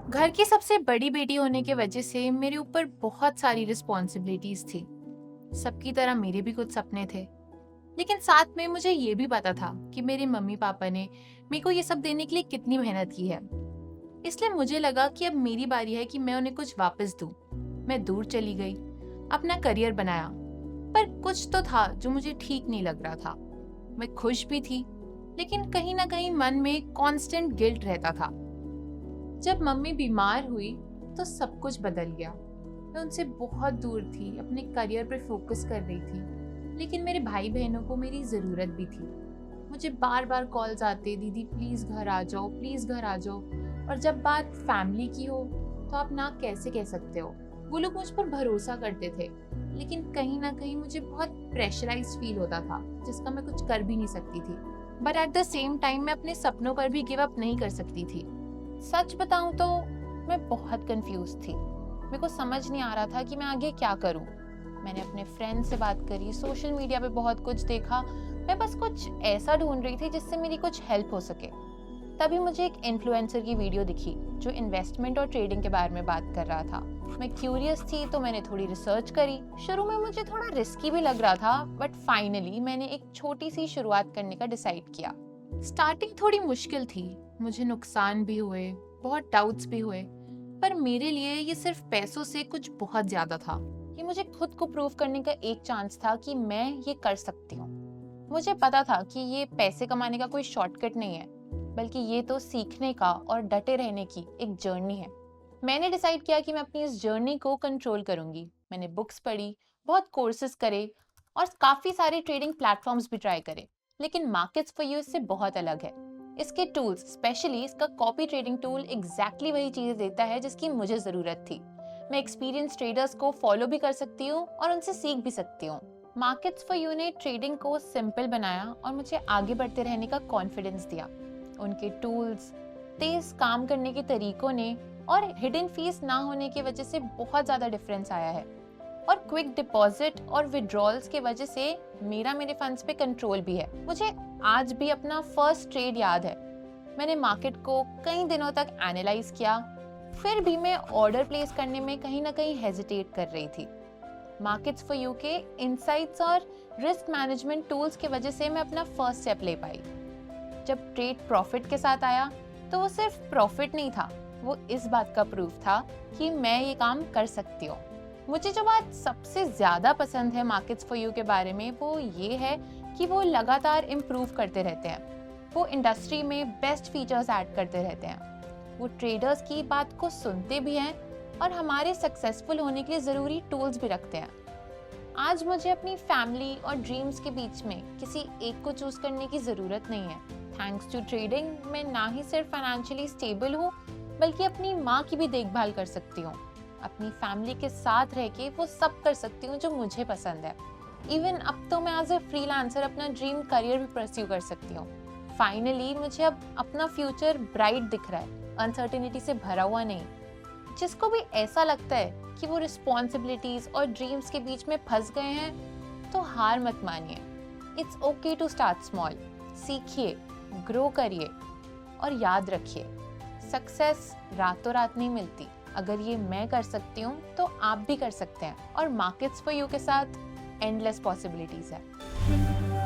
घर की सबसे बड़ी बेटी होने की वजह से मेरे ऊपर बहुत सारी रिस्पॉन्सिबिलिटीज थी। सबकी तरह मेरे भी कुछ सपने थे, लेकिन साथ में मुझे ये भी पता था कि मेरे मम्मी पापा ने मेरे को ये सब देने के लिए कितनी मेहनत की है। इसलिए मुझे लगा कि अब मेरी बारी है कि मैं उन्हें कुछ वापस दूं। मैं दूर चली गई, अपना करियर बनाया, पर कुछ तो था जो मुझे ठीक नहीं लग रहा था। मैं खुश भी थी, लेकिन कहीं ना कहीं मन में कांस्टेंट गिल्ट रहता था। जब मम्मी बीमार हुई तो सब कुछ बदल गया। मैं उनसे बहुत दूर थी, अपने करियर पर फोकस कर रही थी, लेकिन मेरे भाई बहनों को मेरी ज़रूरत भी थी। मुझे बार बार कॉल्स आते, दीदी प्लीज़ घर आ जाओ, प्लीज़ घर आ जाओ। और जब बात फैमिली की हो तो आप ना कैसे कह सकते हो। वो लोग मुझ पर भरोसा करते थे, लेकिन कहीं ना कहीं मुझे बहुत प्रेशराइज फील होता था, जिसका मैं कुछ कर भी नहीं सकती थी। But at the same time मैं अपने सपनों पर भी गिव अप नहीं कर सकती थी। सच बताऊं तो मैं बहुत कंफ्यूज थी। मेरे को समझ नहीं आ रहा था कि मैं आगे क्या करूं। मैंने अपने फ्रेंड से बात करी, सोशल मीडिया पे बहुत कुछ देखा। मैं बस कुछ ऐसा ढूंढ रही थी जिससे मेरी कुछ हेल्प हो सके। तभी मुझे एक इन्फ्लुएंसर की वीडियो दिखी जो इन्वेस्टमेंट और ट्रेडिंग के बारे में बात कर रहा था। मैं क्यूरियस थी तो मैंने थोड़ी रिसर्च करी। शुरू में मुझे थोड़ा रिस्की भी लग रहा था, बट फाइनली मैंने एक छोटी सी शुरुआत करने का डिसाइड किया। स्टार्टिंग थोड़ी मुश्किल थी, मुझे नुकसान भी हुए, बहुत डाउट्स भी हुए, पर मेरे लिए ये सिर्फ पैसों से कुछ बहुत ज्यादा था। ये मुझे खुद को प्रूव करने का एक चांस था कि मैं ये कर सकती हूँ। मुझे पता था कि ये पैसे कमाने का कोई शॉर्टकट नहीं है, बल्कि ये तो सीखने का और डटे रहने की एक जर्नी है। मैंने डिसाइड किया कि मैं अपनी इस जर्नी को कंट्रोल करूंगी। मैंने बुक्स पढ़ी, बहुत कोर्सेज करे और काफ़ी सारे ट्रेडिंग प्लेटफॉर्म्स भी ट्राई करे। लेकिन मार्केट्स फॉर यू इससे बहुत अलग है। इसके टूल्स, स्पेशली इसका कॉपी ट्रेडिंग टूल, एग्जैक्टली वही चीज़ देता है जिसकी मुझे ज़रूरत थी। मैं एक्सपीरियंस ट्रेडर्स को फॉलो भी कर सकती हूँ और उनसे सीख भी सकती हूँ। मार्केट्स फॉर यू ने ट्रेडिंग को सिंपल बनाया और मुझे आगे बढ़ते रहने का कॉन्फिडेंस दिया। उनके टूल्स, तेज काम करने के तरीकों ने और हिडन फीस ना होने की वजह से बहुत ज़्यादा डिफरेंस आया है। और क्विक डिपॉजिट और विड्रॉल्स की वजह से मेरे फंड्स पे कंट्रोल भी है। मुझे आज भी अपना फर्स्ट ट्रेड याद है। मैंने मार्केट को कई दिनों तक एनालाइज किया, फिर भी मैं ऑर्डर प्लेस करने में कहीं ना कहीं हेजिटेट कर रही थी। मार्केट्स फॉर यू के इंसाइट्स और रिस्क मैनेजमेंट टूल्स की वजह से मैं अपना फर्स्ट स्टेप ले पाई। जब ट्रेड प्रॉफिट के साथ आया तो वो सिर्फ प्रॉफिट नहीं था, वो इस बात का प्रूफ था कि मैं ये काम कर सकती हूँ। मुझे जो बात सबसे ज़्यादा पसंद है मार्केट्स फॉर यू के बारे में, वो ये है कि वो लगातार इम्प्रूव करते रहते हैं। वो इंडस्ट्री में बेस्ट फीचर्स ऐड करते रहते हैं। वो ट्रेडर्स की बात को सुनते भी हैं और हमारे सक्सेसफुल होने के लिए ज़रूरी टूल्स भी रखते हैं। आज मुझे अपनी फैमिली और ड्रीम्स के बीच में किसी एक को चूज करने की ज़रूरत नहीं है। थैंक्स टू ट्रेडिंग मैं ना ही सिर्फ फाइनेंशियली स्टेबल हूँ, बल्कि अपनी माँ की भी देखभाल कर सकती हूँ। अपनी फैमिली के साथ रह के वो सब कर सकती हूँ जो मुझे पसंद है। इवन अब तो मैं एज ए फ्रीलांसर अपना ड्रीम करियर भी परस्यू कर सकती हूँ। फाइनली मुझे अब अपना फ्यूचर ब्राइट दिख रहा है, अनसर्टेनिटी से भरा हुआ नहीं। जिसको भी ऐसा लगता है कि वो रिस्पॉन्सिबिलिटीज और ड्रीम्स के बीच में फंस गए हैं, तो हार मत मानिए। It's okay to start small. सीखिए, ग्रो करिए और याद रखिए, सक्सेस रातों रात नहीं मिलती। अगर ये मैं कर सकती हूँ तो आप भी कर सकते हैं। और मार्केट्स फॉर यू के साथ एंडलेस पॉसिबिलिटीज है।